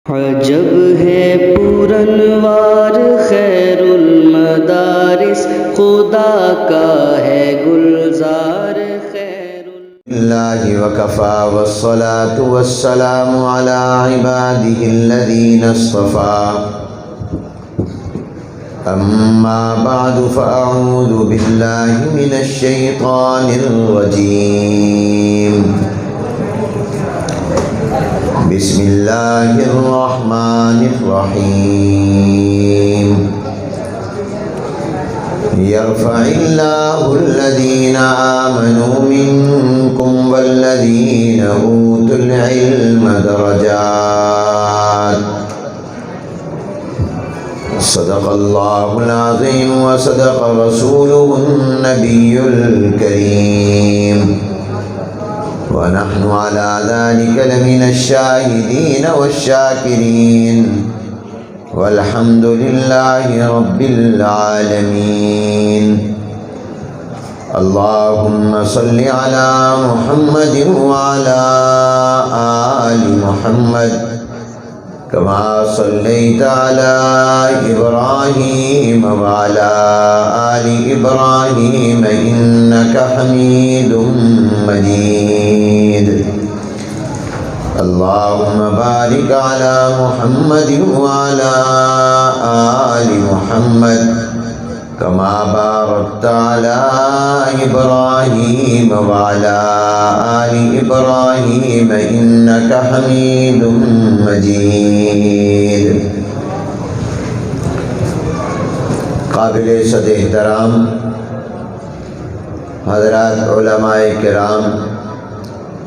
عجب ہے پورنوار خیر المدارس، خدا کا ہے گلزار خیر اللہ وکفا والصلاة والسلام علی عباده الذین اصطفى اما بعد فاعوذ باللہ من الشیطان الرجیم بسم اللہ الرحمن الرحیم يرفع الله الذين آمنوا منكم والذين أوتوا العلم درجات صدق الله العظيم وصدق رسوله النبي الكريم ونحن على ذلك لمن الشاهدين والشاكرين والحمد لله رب العالمين اللهم صل على محمد وعلى آل محمد كما صليت على إبراهيم وعلى آل إبراهيم إنك حميد مجيد اللهم بارك على محمد وعلى آل محمد كما باركت على إبراهيم وعلى آل إبراهيم إنك حميد مجيد قابل صد احترام حضرات علماء کرام،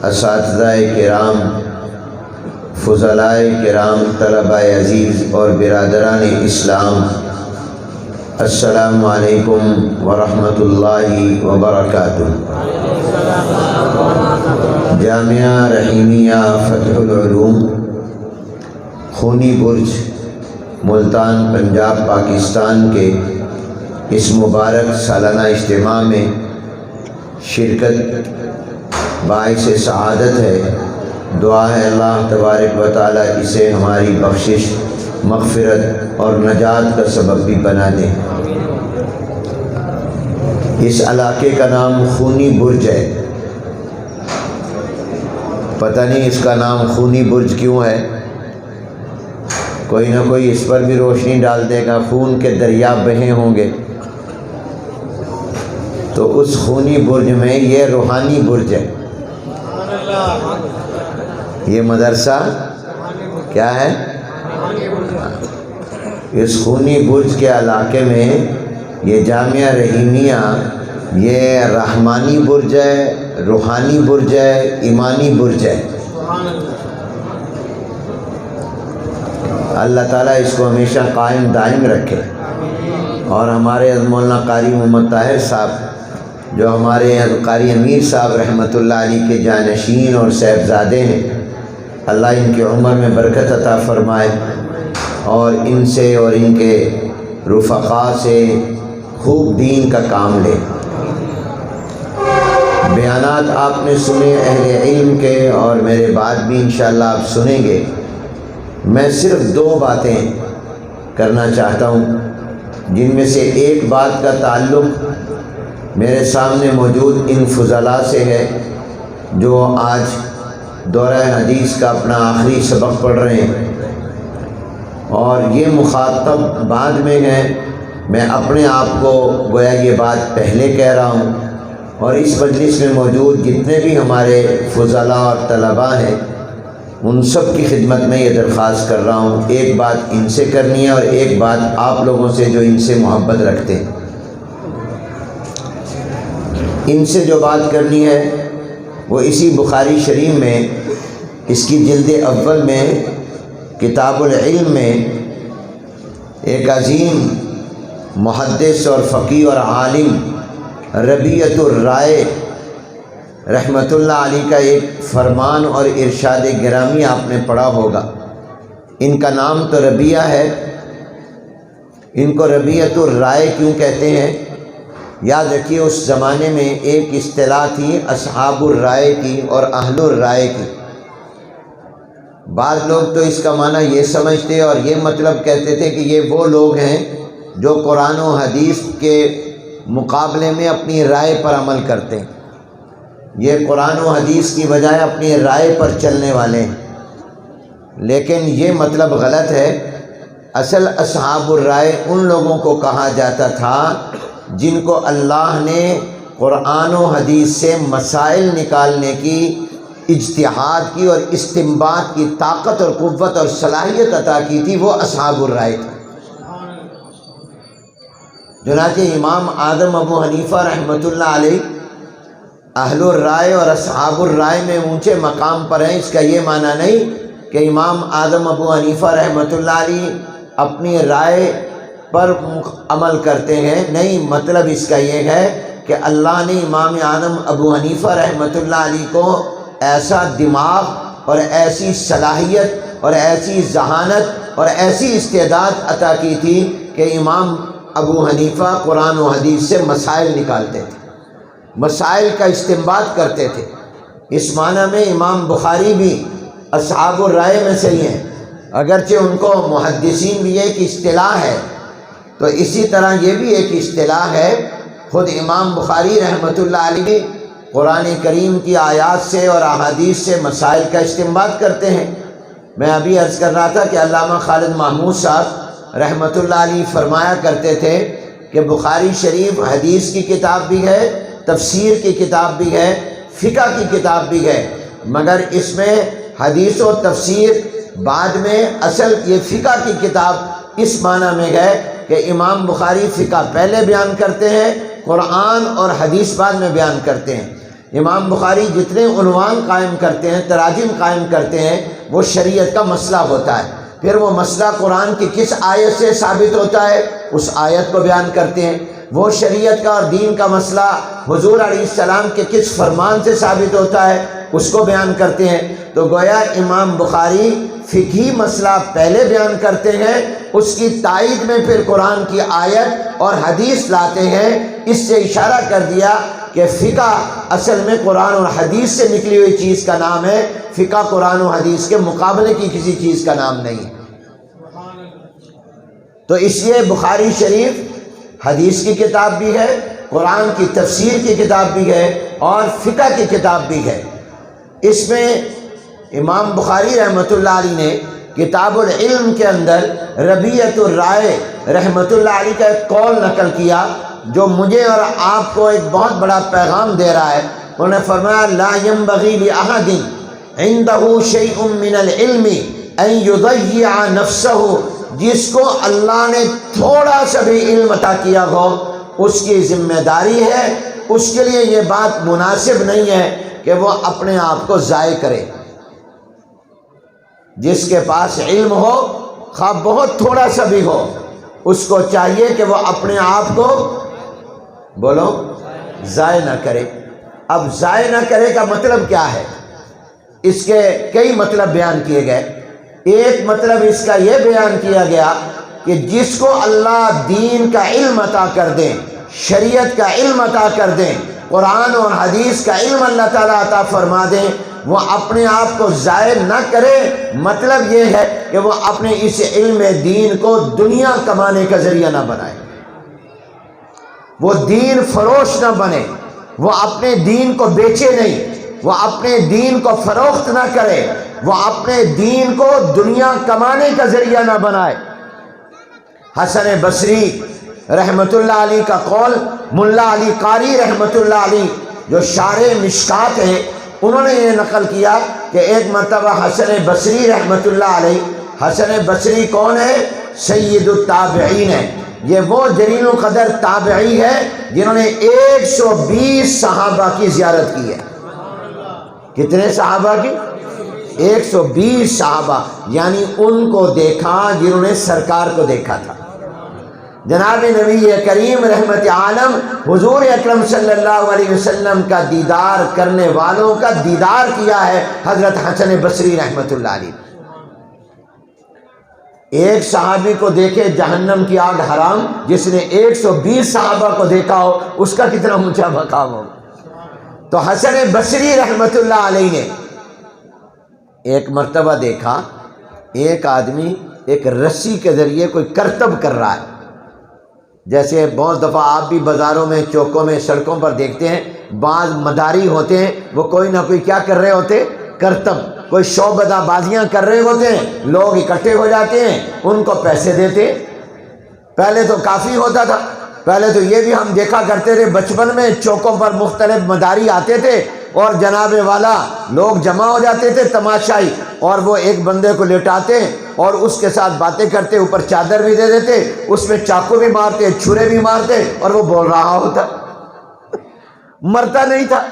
اساتذہ کرام، فضلاء کرام، طلباء عزیز اور برادران اسلام، السلام علیکم ورحمۃ اللہ وبرکاتہ۔ جامعہ رحیمیہ فتح العلوم، خونی برج، ملتان، پنجاب، پاکستان کے اس مبارک سالانہ اجتماع میں شرکت باعث سعادت ہے۔ دعا ہے اللہ تبارک و تعالیٰ اسے ہماری بخشش، مغفرت اور نجات کا سبب بھی بنا دے۔ اس علاقے کا نام خونی برج ہے۔ پتہ نہیں اس کا نام خونی برج کیوں ہے، کوئی نہ کوئی اس پر بھی روشنی ڈال دے گا۔ خون کے دریا بہے ہوں گے تو اس خونی برج میں یہ روحانی برج ہے۔ یہ مدرسہ کیا ہے؟ اس خونی برج کے علاقے میں یہ جامعہ رحیمیہ، یہ رحمانی برج ہے، روحانی برج ہے، ایمانی برج ہے۔ اللہ تعالیٰ اس کو ہمیشہ قائم دائم رکھے۔ اور ہمارے مولانا قاری محمد طاہر صاحب جو ہمارے قاری امیر صاحب رحمۃ اللہ علیہ کے جانشین اور صاحبزادے ہیں، اللہ ان کی عمر میں برکت عطا فرمائے اور ان سے اور ان کے رفقا سے خوب دین کا کام لے۔ بیانات آپ نے سنے اہل علم کے، اور میرے بعد بھی انشاءاللہ آپ سنیں گے۔ میں صرف دو باتیں کرنا چاہتا ہوں، جن میں سے ایک بات کا تعلق میرے سامنے موجود ان فضلاء سے ہے جو آج دورہ حدیث کا اپنا آخری سبق پڑھ رہے ہیں، اور یہ مخاطب بعد میں ہیں۔ میں اپنے آپ کو گویا یہ بات پہلے کہہ رہا ہوں، اور اس مجلس میں موجود جتنے بھی ہمارے فضلاء اور طلباء ہیں ان سب کی خدمت میں یہ درخواست کر رہا ہوں، ایک بات ان سے کرنی ہے اور ایک بات آپ لوگوں سے جو ان سے محبت رکھتے ہیں۔ ان سے جو بات کرنی ہے وہ اسی بخاری شریف میں، اس کی جلد اول میں، کتاب العلم میں، ایک عظیم محدث اور فقیہ اور عالم ربیعۃ الرائے رحمۃ اللہ علیہ کا ایک فرمان اور ارشاد گرامی آپ نے پڑھا ہوگا۔ ان کا نام تو ربیعہ ہے، ان کو ربیعۃ الرائے کیوں کہتے ہیں؟ یاد رکھیے اس زمانے میں ایک اصطلاح تھی اصحاب الرائے کی اور اہل الرائے کی۔ بعض لوگ تو اس کا معنی یہ سمجھتے اور یہ مطلب کہتے تھے کہ یہ وہ لوگ ہیں جو قرآن و حدیث کے مقابلے میں اپنی رائے پر عمل کرتے ہیں، یہ قرآن و حدیث کی بجائے اپنی رائے پر چلنے والے ہیں، لیکن یہ مطلب غلط ہے۔ اصل اصحاب الرائے ان لوگوں کو کہا جاتا تھا جن کو اللہ نے قرآن و حدیث سے مسائل نکالنے کی، اجتہاد کی اور استنباط کی طاقت اور قوت اور صلاحیت عطا کی تھی، وہ اصحاب الرائے تھے۔ چنانچہ امام اعظم ابو حنیفہ رحمۃ اللہ علیہ اہل الرائے اور اصحاب الرائے میں اونچے مقام پر ہیں۔ اس کا یہ معنی نہیں کہ امام اعظم ابو حنیفہ رحمۃ اللہ علیہ اپنی رائے پر عمل کرتے ہیں، نہیں، مطلب اس کا یہ ہے کہ اللہ نے امام اعظم ابو حنیفہ رحمۃ اللہ علیہ کو ایسا دماغ اور ایسی صلاحیت اور ایسی ذہانت اور ایسی استعداد عطا کی تھی کہ امام ابو حنیفہ قرآن و حدیث سے مسائل نکالتے تھے، مسائل کا استنباط کرتے تھے۔ اس معنی میں امام بخاری بھی اصحاب الرائے میں سے ہی ہیں، اگرچہ ان کو محدثین بھی ایک اصطلاح ہے، تو اسی طرح یہ بھی ایک اصطلاح ہے۔ خود امام بخاری رحمۃ اللہ علیہ قرآن کریم کی آیات سے اور احادیث سے مسائل کا استنباط کرتے ہیں۔ میں ابھی عرض کر رہا تھا کہ علامہ خالد محمود صاحب رحمۃ اللہ علیہ فرمایا کرتے تھے کہ بخاری شریف حدیث کی کتاب بھی ہے، تفسیر کی کتاب بھی ہے، فقہ کی کتاب بھی ہے، مگر اس میں حدیث و تفسیر بعد میں، اصل یہ فقہ کی کتاب اس معنی میں ہے کہ امام بخاری فقہ پہلے بیان کرتے ہیں، قرآن اور حدیث بعد میں بیان کرتے ہیں۔ امام بخاری جتنے عنوان قائم کرتے ہیں، تراجم قائم کرتے ہیں، وہ شریعت کا مسئلہ ہوتا ہے، پھر وہ مسئلہ قرآن کی کس آیت سے ثابت ہوتا ہے اس آیت کو بیان کرتے ہیں، وہ شریعت کا اور دین کا مسئلہ حضور علیہ السلام کے کس فرمان سے ثابت ہوتا ہے اس کو بیان کرتے ہیں۔ تو گویا امام بخاری فقہی مسئلہ پہلے بیان کرتے ہیں، اس کی تائید میں پھر قرآن کی آیت اور حدیث لاتے ہیں۔ اس سے اشارہ کر دیا کہ فقہ اصل میں قرآن اور حدیث سے نکلی ہوئی چیز کا نام ہے، فقہ قرآن و حدیث کے مقابلے کی کسی چیز کا نام نہیں ہے۔ تو اس لیے بخاری شریف حدیث کی کتاب بھی ہے، قرآن کی تفسیر کی کتاب بھی ہے اور فقہ کی کتاب بھی ہے۔ اس میں امام بخاری رحمۃ اللہ علیہ نے کتاب العلم کے اندر ربیعۃ الرائے رحمۃ اللہ علیہ کا ایک قول نقل کیا جو مجھے اور آپ کو ایک بہت بڑا پیغام دے رہا ہے۔ انہوں نے فرمایا لا ينبغي لأحد عنده شيء من العلم ان يضيع نفسه، جس کو اللہ نے تھوڑا سا بھی علم عطا کیا ہو اس کی ذمہ داری ہے، اس کے لیے یہ بات مناسب نہیں ہے کہ وہ اپنے آپ کو ضائع کرے۔ جس کے پاس علم ہو، خواہ بہت تھوڑا سا بھی ہو، اس کو چاہیے کہ وہ اپنے آپ کو بولو ضائع نہ کرے۔ اب ضائع نہ کرے کا مطلب کیا ہے؟ اس کے کئی مطلب بیان کیے گئے۔ ایک مطلب اس کا یہ بیان کیا گیا کہ جس کو اللہ دین کا علم عطا کر دیں، شریعت کا علم عطا کر دیں، قرآن اور حدیث کا علم اللہ تعالیٰ عطا فرما دیں، وہ اپنے آپ کو ضائع نہ کرے۔ مطلب یہ ہے کہ وہ اپنے اس علم دین کو دنیا کمانے کا ذریعہ نہ بنائے، وہ دین فروش نہ بنے، وہ اپنے دین کو بیچے نہیں، وہ اپنے دین کو فروخت نہ کرے، وہ اپنے دین کو دنیا کمانے کا ذریعہ نہ بنائے۔ حسن بصری رحمۃ اللہ علیہ کا قول، ملا علی قاری رحمۃ اللہ علیہ جو شارح مشکات ہیں، انہوں نے یہ نقل کیا کہ ایک مرتبہ حسن بصری رحمۃ اللہ علیہ، حسن بصری کون ہے؟ سید التابعین ہے، یہ وہ جلیل القدر تابعی ہے جنہوں نے 120 صحابہ کی زیارت کی ہے۔ کتنے صحابہ کی؟ 120 صحابہ، یعنی ان کو دیکھا جنہوں نے سرکار کو دیکھا تھا۔ جناب نبی کریم رحمت عالم حضور اکرم صلی اللہ علیہ وسلم کا دیدار کرنے والوں کا دیدار کیا ہے حضرت حسن بصری رحمت اللہ علیہ۔ ایک صحابی کو دیکھے جہنم کی آگ حرام، جس نے 120 صحابہ کو دیکھا ہو اس کا کتنا اونچا مقام ہو۔ تو حسن بصری رحمت اللہ علیہ نے ایک مرتبہ دیکھا ایک آدمی ایک رسی کے ذریعے کوئی کرتب کر رہا ہے. جیسے بہت دفعہ آپ بھی بازاروں میں، چوکوں میں، سڑکوں پر دیکھتے ہیں بعض مداری ہوتے ہیں، وہ کوئی نہ کوئی کیا کر رہے ہوتے؟ کرتب، کوئی شعبدہ بازیاں کر رہے ہوتے ہیں. لوگ اکٹھے ہو جاتے ہیں، ان کو پیسے دیتے. پہلے تو کافی ہوتا تھا. پہلے تو یہ بھی ہم دیکھا کرتے تھے بچپن میں، چوکوں پر مختلف مداری آتے تھے اور جناب والا لوگ جمع ہو جاتے تھے تماشائی، اور وہ ایک بندے کو لٹاتے اور اس کے ساتھ باتیں کرتے، اوپر چادر بھی دے دیتے، اس میں چاقو بھی مارتے، چھرے بھی مارتے، اور وہ بول رہا ہوتا، مرتا نہیں تھا.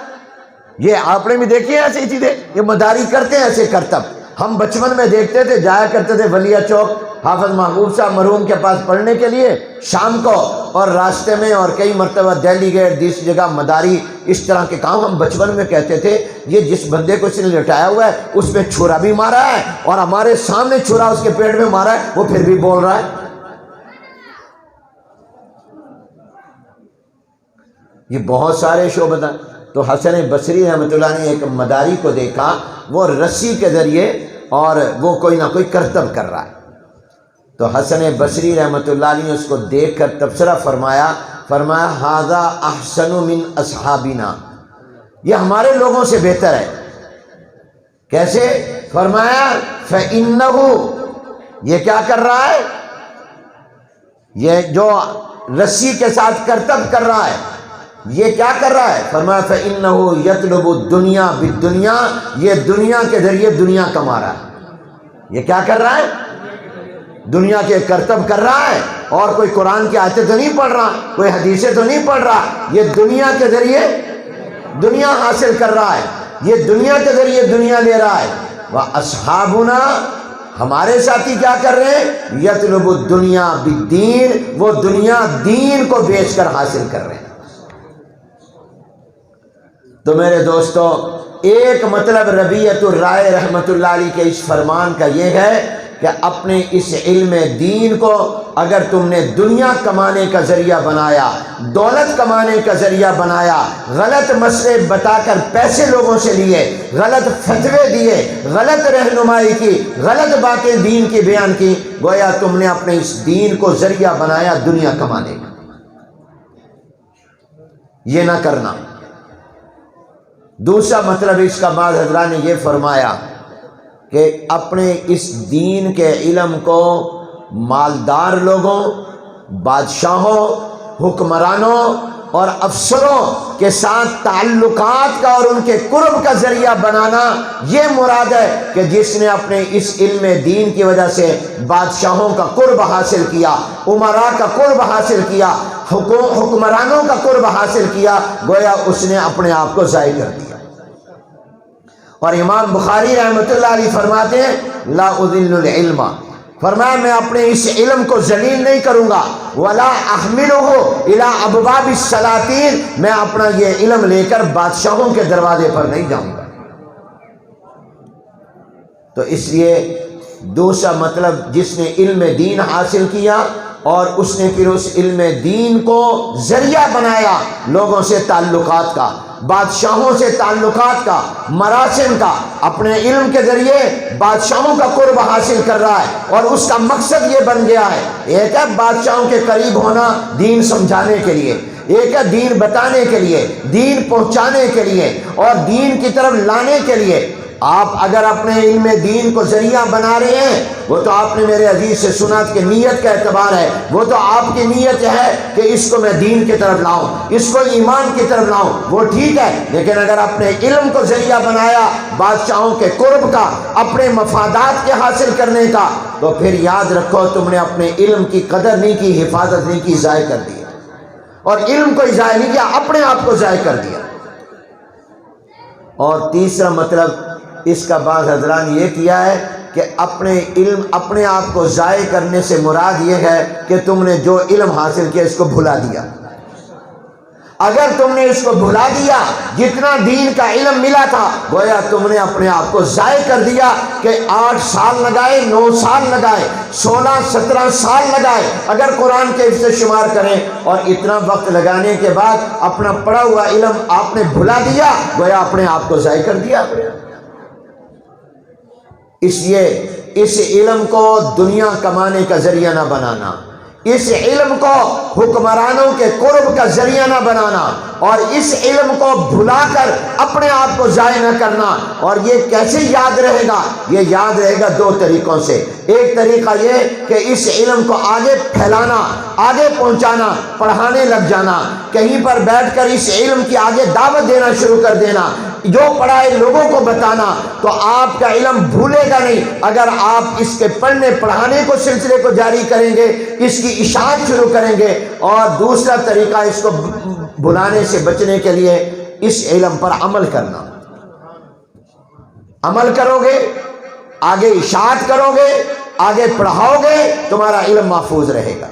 یہ آپ نے بھی دیکھی ہے ایسی چیزیں، یہ مداری کرتے ہیں ایسے کرتب. ہم بچپن میں دیکھتے تھے، جایا کرتے تھے ولیہ چوک حافظ محبوب صاحب مرحوم کے پاس پڑھنے کے لیے شام کو، اور راستے میں اور کئی مرتبہ دہلی گئے، دوسری جگہ مداری، اس طرح کے کام. ہم بچپن میں کہتے تھے یہ جس بندے کو اس نے لٹایا ہوا ہے اس میں چھرا بھی مارا ہے، اور ہمارے سامنے چھرا اس کے پیٹ میں مارا ہے، وہ پھر بھی بول رہا ہے. یہ بہت سارے شعبہ. تو حسن بصری رحمۃ اللہ نے ایک مداری کو دیکھا، وہ رسی کے ذریعے اور وہ کوئی نہ کوئی کرتب کر رہا ہے. تو حسن بصری رحمۃ اللہ علیہ نے اس کو دیکھ کر تبصرہ فرمایا ھذا احسن من اصحابنا، یہ ہمارے لوگوں سے بہتر ہے. کیسے؟ فرمایا فإنہ، یہ کیا کر رہا ہے؟ یہ جو رسی کے ساتھ کرتب کر رہا ہے، یہ کیا کر رہا ہے؟ فرمایا فإنہ یطلب الدنیا بالدنیا، یہ دنیا کے ذریعے دنیا کما رہا ہے. یہ کیا کر رہا ہے؟ دنیا کے کرتب کر رہا ہے، اور کوئی قرآن کی آیتیں تو نہیں پڑھ رہا، کوئی حدیثیں تو نہیں پڑھ رہا، یہ دنیا کے ذریعے دنیا حاصل کر رہا ہے، یہ دنیا کے ذریعے دنیا لے رہا ہے. وَأَصْحَابُنَا، ہمارے ساتھی کیا کر رہے ہیں؟ یطلب الدنیا بالدین، وہ دنیا دین کو بیچ کر حاصل کر رہے ہیں. تو میرے دوستو، ایک مطلب ربیعۃ الرائے رحمۃ اللہ علیہ کے اس فرمان کا یہ ہے کہ اپنے اس علم دین کو اگر تم نے دنیا کمانے کا ذریعہ بنایا، دولت کمانے کا ذریعہ بنایا، غلط مسئلے بتا کر پیسے لوگوں سے لیے، غلط فتوے دیے، غلط رہنمائی کی، غلط باتیں دین کی بیان کی، گویا تم نے اپنے اس دین کو ذریعہ بنایا دنیا کمانے کا. یہ نہ کرنا. دوسرا مطلب اس کا بعض حضرات نے یہ فرمایا کہ اپنے اس دین کے علم کو مالدار لوگوں، بادشاہوں، حکمرانوں اور افسروں کے ساتھ تعلقات کا اور ان کے قرب کا ذریعہ بنانا، یہ مراد ہے کہ جس نے اپنے اس علم دین کی وجہ سے بادشاہوں کا قرب حاصل کیا، امراء کا قرب حاصل کیا، حکمرانوں کا قرب حاصل کیا، گویا اس نے اپنے آپ کو ضائع کر دیا. اور امام بخاری رحمۃ اللہ علیہ فرماتے ہیں لا اذل العلم، فرمایا میں اپنے اس علم کو ذلیل نہیں کروں گا، ولا احملہ الی ابواب السلاطین، میں اپنا یہ علم لے کر بادشاہوں کے دروازے پر نہیں جاؤں گا. تو اس لیے دوسرا مطلب، جس نے علم دین حاصل کیا اور اس نے پھر اس علم دین کو ذریعہ بنایا لوگوں سے تعلقات کا، بادشاہوں سے تعلقات کا، مراسم کا، اپنے علم کے ذریعے بادشاہوں کا قرب حاصل کر رہا ہے، اور اس کا مقصد یہ بن گیا ہے، ایک ہے بادشاہوں کے قریب ہونا دین سمجھانے کے لیے، ایک ہے دین بتانے کے لیے، دین پہنچانے کے لیے اور دین کی طرف لانے کے لیے. آپ اگر اپنے علم دین کو ذریعہ بنا رہے ہیں، وہ تو آپ نے میرے عزیز سے سنا کہ نیت کا اعتبار ہے، وہ تو آپ کی نیت ہے کہ اس کو میں دین کی طرف لاؤں، اس کو ایمان کی طرف لاؤں، وہ ٹھیک ہے. لیکن اگر اپنے علم کو ذریعہ بنایا بادشاہوں کے قرب کا، اپنے مفادات کے حاصل کرنے کا، تو پھر یاد رکھو تم نے اپنے علم کی قدر نہیں کی، حفاظت نہیں کی، ضائع کر دیا. اور علم کو ضائع نہیں کیا، اپنے آپ کو ضائع کر دیا. اور تیسرا مطلب اس کا بعض حضرات نے یہ کیا ہے کہ اپنے علم، اپنے آپ کو ضائع کرنے سے مراد یہ ہے کہ تم نے جو علم حاصل کیا اس کو بھلا دیا. اگر تم نے اس کو بھلا دیا، جتنا دین کا علم ملا تھا، گویا تم نے اپنے آپ کو ضائع کر دیا کہ 8 سال لگائے، 9 سال لگائے، 16 17 سال لگائے، اگر قرآن کے حفظ سے شمار کریں، اور اتنا وقت لگانے کے بعد اپنا پڑھا ہوا علم آپ نے بھلا دیا، گویا اپنے آپ کو ضائع کر دیا. اس لیے اس علم کو دنیا کمانے کا ذریعہ نہ بنانا، اس علم کو حکمرانوں کے قرب کا ذریعہ نہ بنانا، اور اس علم کو بھلا کر اپنے آپ کو ضائع نہ کرنا۔ اور یہ کیسے یاد رہے گا؟ یہ یاد رہے گا دو طریقوں سے۔ ایک طریقہ یہ کہ اس علم کو آگے پھیلانا، آگے پہنچانا، پڑھانے لگ جانا، کہیں پر بیٹھ کر اس علم کی آگے دعوت دینا شروع کر دینا، جو پڑھائے لوگوں کو بتانا، تو آپ کا علم بھولے گا نہیں۔ اگر آپ اس کے پڑھنے پڑھانے کو سلسلے کو جاری کریں گے، اس کی اشاعت شروع کریں گے۔ اور دوسرا طریقہ اس کو بھلانے سے بچنے کے لیے اس علم پر عمل کرنا۔ عمل کرو گے، آگے اشاعت کرو گے، آگے پڑھاؤ گے، تمہارا علم محفوظ رہے گا۔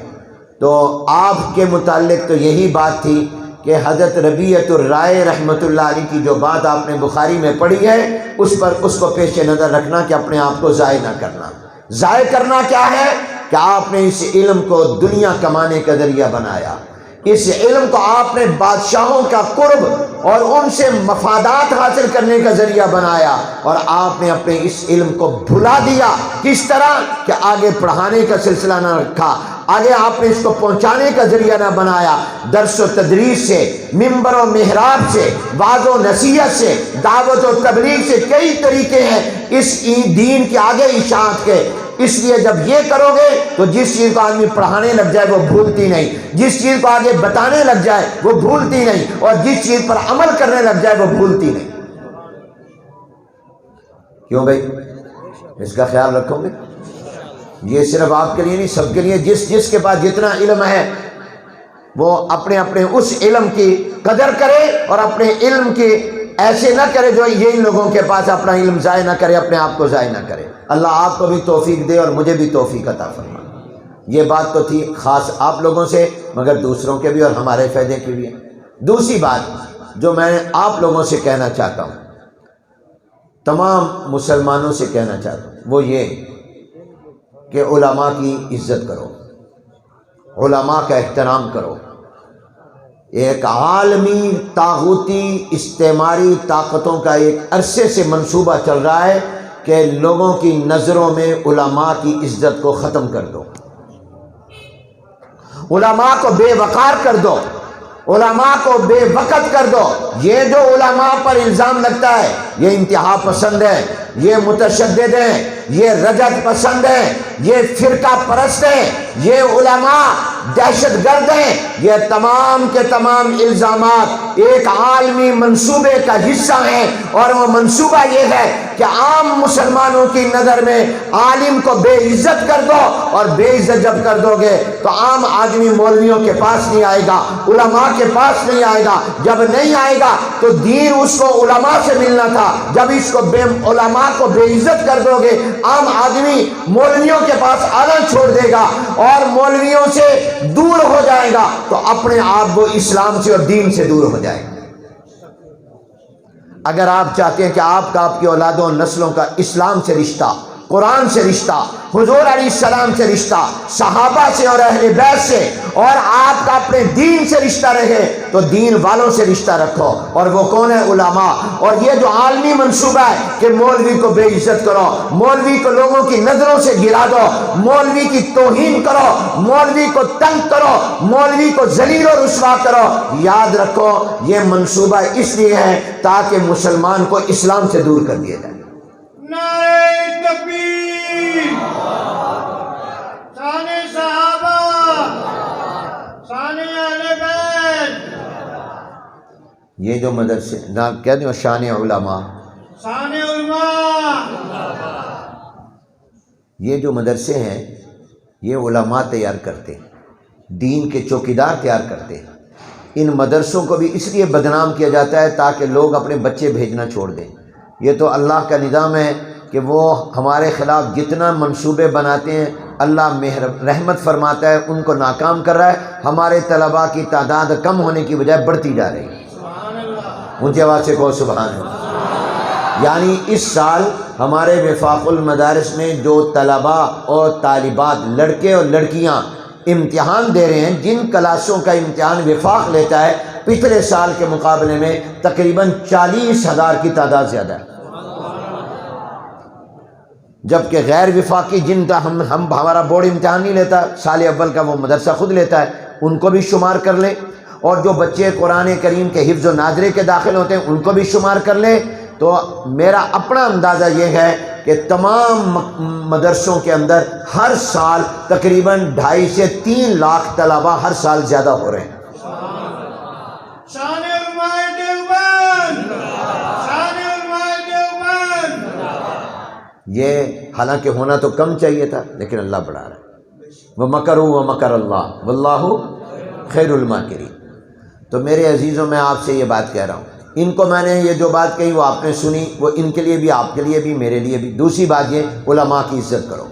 تو آپ کے متعلق تو یہی بات تھی کہ حضرت ربیعۃ الرائے رحمۃ اللہ علیہ کی جو بات آپ نے بخاری میں پڑھی ہے، اس کو پیش نظر رکھنا کہ اپنے آپ کو ضائع نہ کرنا۔ ضائع کرنا کیا ہے؟ کہ آپ نے اس علم کو دنیا کمانے کا ذریعہ بنایا، اس علم کو آپ نے بادشاہوں کا قرب اور ان سے مفادات حاصل کرنے کا ذریعہ بنایا، اور آپ نے اپنے اس علم کو بھلا دیا۔ کس طرح؟ کہ آگے پڑھانے کا سلسلہ نہ رکھا، آگے آپ نے اس کو پہنچانے کا ذریعہ نہ بنایا۔ درس و تدریس سے، منبر و محراب سے، وعظ و نصیحت سے، دعوت و تبلیغ سے، کئی طریقے ہیں اس دین کے آگے اشاعت کے۔ اس لیے جب یہ کرو گے تو جس چیز کو آدمی پڑھانے لگ جائے وہ بھولتی نہیں، جس چیز کو آگے بتانے لگ جائے وہ بھولتی نہیں، اور جس چیز پر عمل کرنے لگ جائے وہ بھولتی نہیں۔ کیوں بھائی؟ اس کا خیال رکھو گے؟ یہ صرف آپ کے لیے نہیں، سب کے لیے۔ جس کے پاس جتنا علم ہے وہ اپنے اس علم کی قدر کرے، اور اپنے علم کی ایسے نہ کرے جو یہ ان لوگوں کے پاس اپنا علم ضائع نہ کرے، اپنے آپ کو ضائع نہ کرے۔ اللہ آپ کو بھی توفیق دے اور مجھے بھی توفیق عطا فرمائے۔ یہ بات تو تھی خاص آپ لوگوں سے، مگر دوسروں کے بھی اور ہمارے فائدے کے بھی ہے۔ دوسری بات جو میں آپ لوگوں سے کہنا چاہتا ہوں، تمام مسلمانوں سے کہنا چاہتا ہوں، وہ یہ کہ علماء کی عزت کرو، علماء کا احترام کرو۔ ایک عالمی طاغوتی استعماری طاقتوں کا ایک عرصے سے منصوبہ چل رہا ہے کہ لوگوں کی نظروں میں علماء کی عزت کو ختم کر دو، علماء کو بے وقار کر دو، علماء کو بے وقت کر دو۔ یہ جو علماء پر الزام لگتا ہے یہ انتہا پسند ہے، یہ متشدد ہیں، یہ رجعت پسند ہیں، یہ فرقہ پرست ہیں، یہ علماء دہشت گرد ہیں، یہ تمام کے تمام الزامات ایک عالمی منصوبے کا حصہ ہیں۔ اور وہ منصوبہ یہ ہے کہ عام مسلمانوں کی نظر میں عالم کو بے عزت کر دو، اور بے عزت جب کر دو گے تو عام آدمی مولویوں کے پاس نہیں آئے گا، علماء کے پاس نہیں آئے گا۔ جب نہیں آئے گا تو دین اس کو علماء سے ملنا تھا، جب اس کو علماء کو بے عزت کر دو گے، عام آدمی مولویوں کے پاس آنا چھوڑ دے گا اور مولویوں سے دور ہو جائے گا، تو اپنے آپ وہ اسلام سے اور دین سے دور ہو جائے گا۔ اگر آپ چاہتے ہیں کہ آپ کا، آپ کی اولادوں اور نسلوں کا اسلام سے رشتہ، قرآن سے رشتہ، حضور علیہ السلام سے رشتہ، صحابہ سے اور اہل بیت سے، اور آپ کا اپنے دین سے رشتہ رہے، تو دین والوں سے رشتہ رکھو، اور وہ کون ہے؟ علماء۔ اور یہ جو عالمی منصوبہ ہے کہ مولوی کو بے عزت کرو، مولوی کو لوگوں کی نظروں سے گرا دو، مولوی کی توہین کرو، مولوی کو تنگ کرو، مولوی کو ذلیل و رسوا کرو، یاد رکھو یہ منصوبہ اس لیے ہے تاکہ مسلمان کو اسلام سے دور کر دیا جائے۔ نعرہ تکبیر، شان صحابہ، شان اہل بیت۔ یہ جو مدرسے نہ کہہ دیں شان علماء، شان علماء، یہ جو مدرسے ہیں یہ علماء تیار کرتے ہیں، دین کے چوکیدار تیار کرتے ہیں۔ ان مدرسوں کو بھی اس لیے بدنام کیا جاتا ہے تاکہ لوگ اپنے بچے بھیجنا چھوڑ دیں۔ یہ تو اللہ کا نظام ہے کہ وہ ہمارے خلاف جتنا منصوبے بناتے ہیں اللہ رحمت فرماتا ہے، ان کو ناکام کر رہا ہے۔ ہمارے طلباء کی تعداد کم ہونے کی بجائے بڑھتی جا رہی ہے۔ اونچی آواز سے کہو سبحان اللہ۔ یعنی اس سال ہمارے وفاق المدارس میں جو طلباء اور طالبات، لڑکے اور لڑکیاں امتحان دے رہے ہیں، جن کلاسوں کا امتحان وفاق لیتا ہے، پچھلے سال کے مقابلے میں تقریباً 40,000 کی تعداد زیادہ ہے۔ جبکہ غیر وفاقی جن کا ہمارا بورڈ امتحان نہیں لیتا، سال اول کا وہ مدرسہ خود لیتا ہے، ان کو بھی شمار کر لیں، اور جو بچے قرآن کریم کے حفظ و ناظرے کے داخل ہوتے ہیں ان کو بھی شمار کر لیں، تو میرا اپنا اندازہ یہ ہے کہ تمام مدرسوں کے اندر ہر سال تقریباً 2.5 سے 3 لاکھ طلبہ ہر سال زیادہ ہو رہے ہیں۔ شان علماء دیوبند، شان علماء دیوبند۔ یہ حالانکہ ہونا تو کم چاہیے تھا، لیکن اللہ بڑھا رہا ہے۔ وَمَكَرُوا وَمَكَرَ اللَّهُ وَاللَّهُ خَيْرُ الْمَاكِرِينَ۔ تو میرے عزیزوں، میں آپ سے یہ بات کہہ رہا ہوں، ان کو میں نے یہ جو بات کہی وہ آپ نے سنی، وہ ان کے لیے بھی، آپ کے لیے بھی، میرے لیے بھی۔ دوسری بات یہ، علماء کی عزت کرو،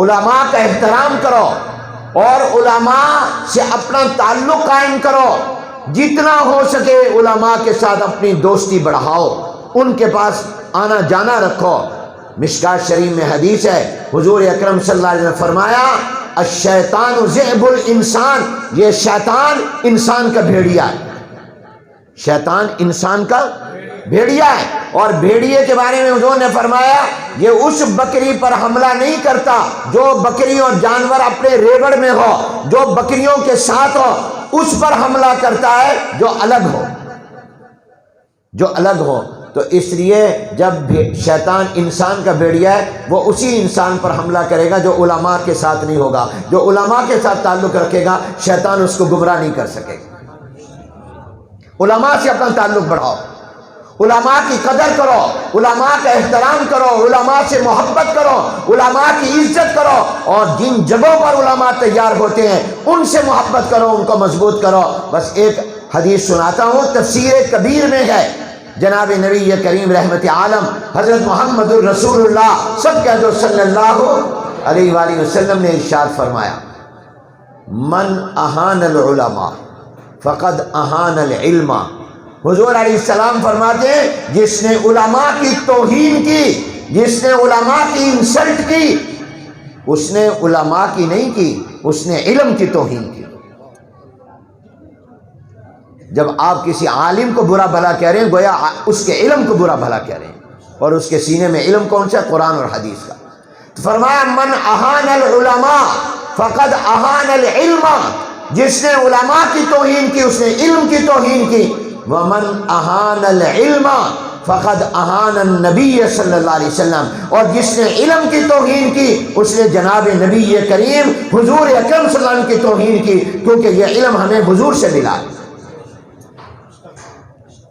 علماء کا احترام کرو، اور علماء سے اپنا تعلق قائم کرو، جتنا ہو سکے علماء کے ساتھ اپنی دوستی بڑھاؤ، ان کے پاس آنا جانا رکھو۔ مشکات شریف میں حدیث ہے، حضور اکرم صلی اللہ علیہ وسلم نے فرمایا، الشیطان ذئب الانسان، یہ شیطان انسان کا بھیڑیا ہے، شیطان انسان کا بھیڑیا ہے۔ اور بھیڑیے کے بارے میں حضور نے فرمایا، یہ اس بکری پر حملہ نہیں کرتا جو بکری اور جانور اپنے ریوڑ میں ہو، جو بکریوں کے ساتھ ہو، اس پر حملہ کرتا ہے جو الگ ہو، جو الگ ہو۔ تو اس لیے جب شیطان انسان کا بھیڑیا ہے، وہ اسی انسان پر حملہ کرے گا جو علماء کے ساتھ نہیں ہوگا۔ جو علماء کے ساتھ تعلق رکھے گا، شیطان اس کو گمراہ نہیں کر سکے گا۔ علماء سے اپنا تعلق بڑھاؤ، علماء کی قدر کرو، علماء کا احترام کرو، علماء سے محبت کرو، علماء کی عزت کرو، اور جن جگہوں پر علماء تیار ہوتے ہیں ان سے محبت کرو، ان کو مضبوط کرو۔ بس ایک حدیث سناتا ہوں، تفسیر کبیر میں ہے، جناب نبی کریم رحمت عالم حضرت محمد الرسول اللہ سب کہہ دو صلی اللہ علیہ وآلہ وسلم نے ارشاد فرمایا، من اہان العلماء فقد اہان العلم۔ حضور علیہ السلام فرماتے ہیں، جس نے علماء کی توہین کی، جس نے علماء کی انسلٹ کی، اس نے علماء کی نہیں کی، اس نے علم کی توہین کی۔ جب آپ کسی عالم کو برا بھلا کہہ رہے ہیں، گویا اس کے علم کو برا بھلا کہہ رہے ہیں، اور اس کے سینے میں علم کون سا؟ قرآن اور حدیث کا۔ تو فرمایا، من اہان العلماء فقد اہان العلم، جس نے علماء کی توہین کی اس نے علم کی توہین کی۔ ومن اہان العلم فقد اہان النبی صلی اللہ علیہ وسلم، اور جس نے علم کی توہین کی اس نے جناب نبی کریم حضور اکرم صلی اللہ علیہ وسلم کی توہین کی، کیونکہ یہ علم ہمیں حضور سے ملا،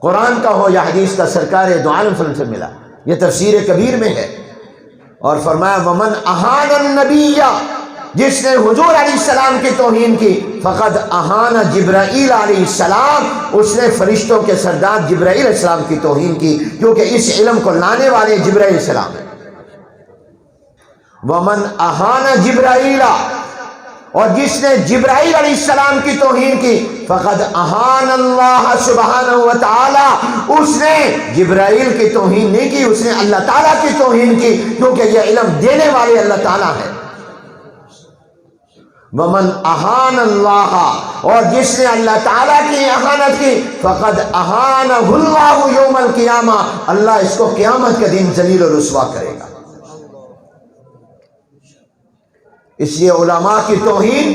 قرآن کا ہو یا حدیث کا، سرکار دو عالم صلی اللہ علیہ وسلم سے ملا۔ یہ تفسیر کبیر میں ہے۔ اور فرمایا، ومن اہان النبی، جس نے حضور علیہ السلام کی توہین کی، فقد اہان جبرائیل علیہ السلام، اس نے فرشتوں کے سردار جبرائیل علیہ السلام کی توہین کی، کیونکہ اس علم کو لانے والے جبرائیل علیہ السلام ہیں۔ ومن اہان جبرائیل، اور جس نے جبرائیل علیہ السلام کی توہین کی، فقد اہان اللہ سبحانہ و تعالی، اس نے جبرائیل کی توہین نہیں کی، اس نے اللہ تعالیٰ کی توہین کی، کیونکہ یہ علم دینے والے اللہ تعالیٰ ہے۔ ومن اہان اللہ، اور جس نے اللہ تعالیٰ کی اہانت کی، فقد اہانہ اللہ یوم القیامہ، اللہ اس کو قیامت کے دن ذلیل و رسوا کرے گا۔ اس لیے علماء کی توہین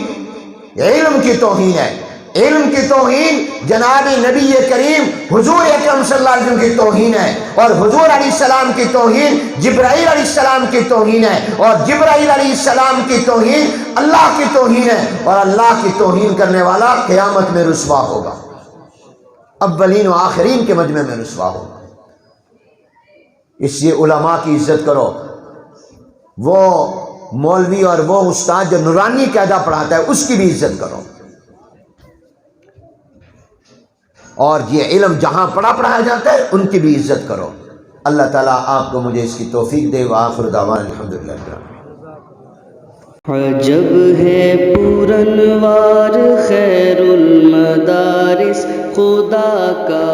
علم کی توہین ہے، علم کی توہین جناب نبی کریم حضور اکرم صلی اللہ علیہ وسلم کی توہین ہے، اور حضور علیہ السلام کی توہین جبرائیل علیہ السلام کی توہین ہے، اور جبرائیل علیہ السلام کی توہین اللہ کی توہین ہے، اور اللہ کی توہین کرنے والا قیامت میں رسوا ہوگا، اولین و آخرین کے مجمع میں رسوا ہوگا۔ اس لیے علماء کی عزت کرو، وہ مولوی اور وہ استاد جو نورانی قاعدہ پڑھاتا ہے اس کی بھی عزت کرو، اور یہ علم جہاں پڑھایا جاتا ہے ان کی بھی عزت کرو۔ اللہ تعالیٰ آپ کو مجھے اس کی توفیق دے۔ وآخر دعوانا الحمدللہ رب العالمین۔ عجب ہے پورنوار خیر المدارس، خدا کا